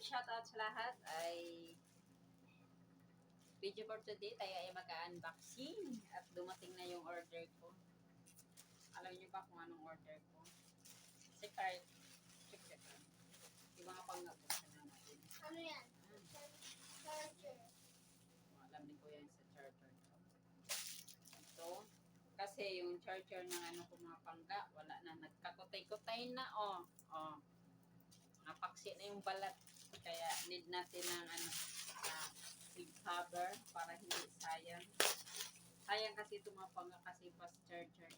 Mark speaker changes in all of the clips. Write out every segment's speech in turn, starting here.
Speaker 1: shoutout sa lahat ay video for today. Tayo ay mag-unboxing at dumating na yung order ko. Alam niyo ba kung anong order ko? Secret. Check. Yung mga pang-abuksan na natin.
Speaker 2: Ano yan? Charger.
Speaker 1: Alam ni Kuya yan sa charger ko. Ito. Kasi yung charger ng ano ko mga pangga, wala na. Nagkakutay-kutay na. Napaksi na yung balat. Kaya need natin ng ano, sleeve cover para hindi sayang. Sayang kasi ito mga pangga kasi fast charger.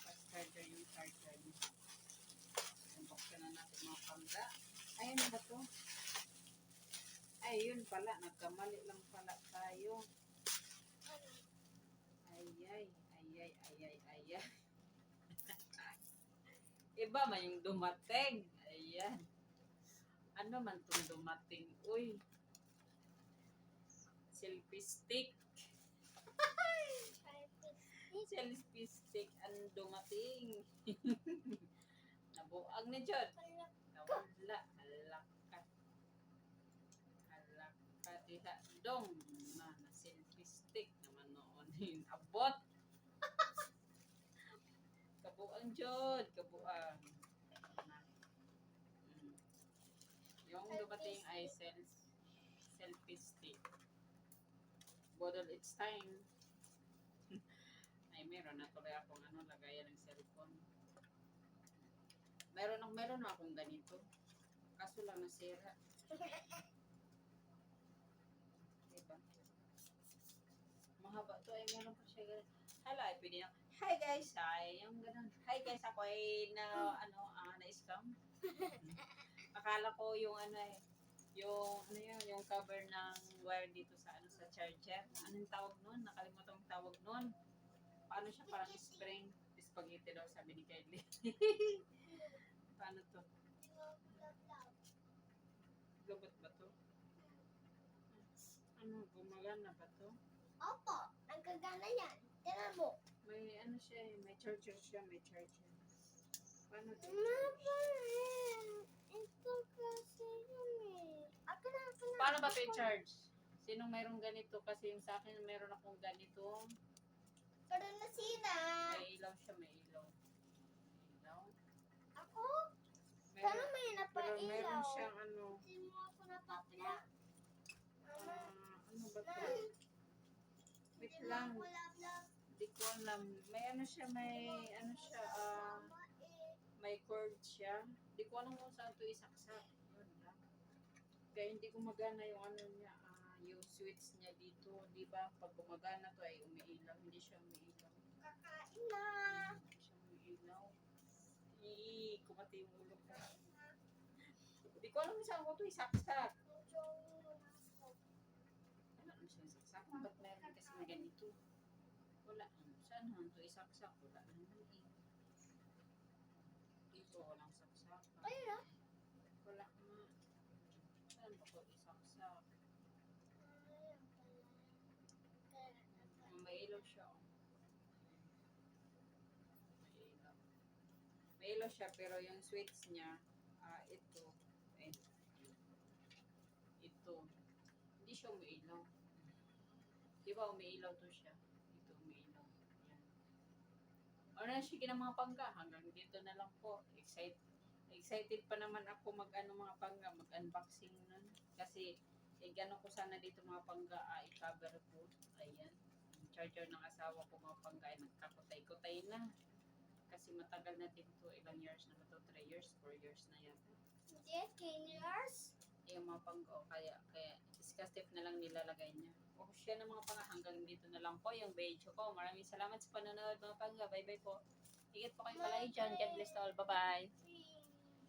Speaker 1: Fast charger yung charger niya. Unboxin na natin mga pangga. Ayan ba to? Ay, yun pala. Nagkamali lang pala tayo. Ay. Iba man yung dumating. Ayan. Ano man itong dumating? Uy. Selfie stick. Selfie stick ang dumating. Nabuang na dyan. Nawala. Halaka diha. Dong. Na selfie stick naman noon. Abot. Kabuang dyan. Kabuang. Yung dumating ay selfie stick. Bodol, it's time. Ay, meron na tuloy akong lagayan ng cellphone. Meron na akong ganito. Kaso lang nasira. Diba? Mahaba to ay meron pa siya ganun. Hala, ay pwede na. Hi guys, yung ganun. Hi guys, ako ay na-scam. Akala ko yung yung cover ng wire dito sa sa charger. Anong tawag nun? Nakalimutan ang tawag nun. Paano siya parang spring? Spaghetti daw sabi ni Kylie. Paano to? Gabot ba to? Gumagana ba to?
Speaker 2: Opo, nagkagana yan. Tingnan mo.
Speaker 1: May siya may charger siya, may charger. Paano to?
Speaker 2: Ito kasi yun eh. Ako na.
Speaker 1: Paano ba ito i-charge? Sinong mayroong ganito? Kasi yung sa akin meron akong ganito.
Speaker 2: Pero nasira.
Speaker 1: May ilaw siya, may ilaw.
Speaker 2: Ako? Sana may
Speaker 1: Pero
Speaker 2: napailaw.
Speaker 1: meron siyang
Speaker 2: Hindi mo ako napapila.
Speaker 1: ano ba ito? Wait lang. Hindi ko alam. May siya, may cord siya. Hindi ko alam kung saan ito isaksak. Yun lang. Kaya hindi gumagana yung niya, yung switch niya dito. Di ba? Pag gumagana to ay umiilaw. Hindi siya umiilaw.
Speaker 2: Kakain na.
Speaker 1: Hindi siya umiilaw. Kumati yung ulo ko. Hindi ko alam kung saan ko ito isaksak. Ano siya isaksak? Ba't meron kasi na ganito? Wala. Saan ito isaksak? Wala naman eh. Dito walang saksak.
Speaker 2: Ayun na.
Speaker 1: Wala nga. Saan ba ko isaksak? May ilaw siya. May ilaw siya pero yung switch niya, ito. Ito. Hindi siya umiilaw. Di ba umiilaw to siya? Ito umiilaw. Yan. Ano na siya mga pangga? Hanggang dito na lang po. Excited pa naman ako mga pangga, mag-unboxing nun. Kasi, gano'n ko sana dito mga pangga, i-cover ko. Ayan. Yung charger ng asawa ko mga pangga ay nagkakutay-kutay na. Kasi matagal na dito, ilang years na ba ito? 3 years, 4 years na yan.
Speaker 2: Yes, 10 years.
Speaker 1: Yung mga pangga, kaya disgustive na lang nilalagay niya. Siya na mga pangga, hanggang dito na lang po yung video ko. Maraming salamat sa panonood mga pangga. Bye-bye po. Ingat po kayo palagi dyan. God bless all. Bye-bye.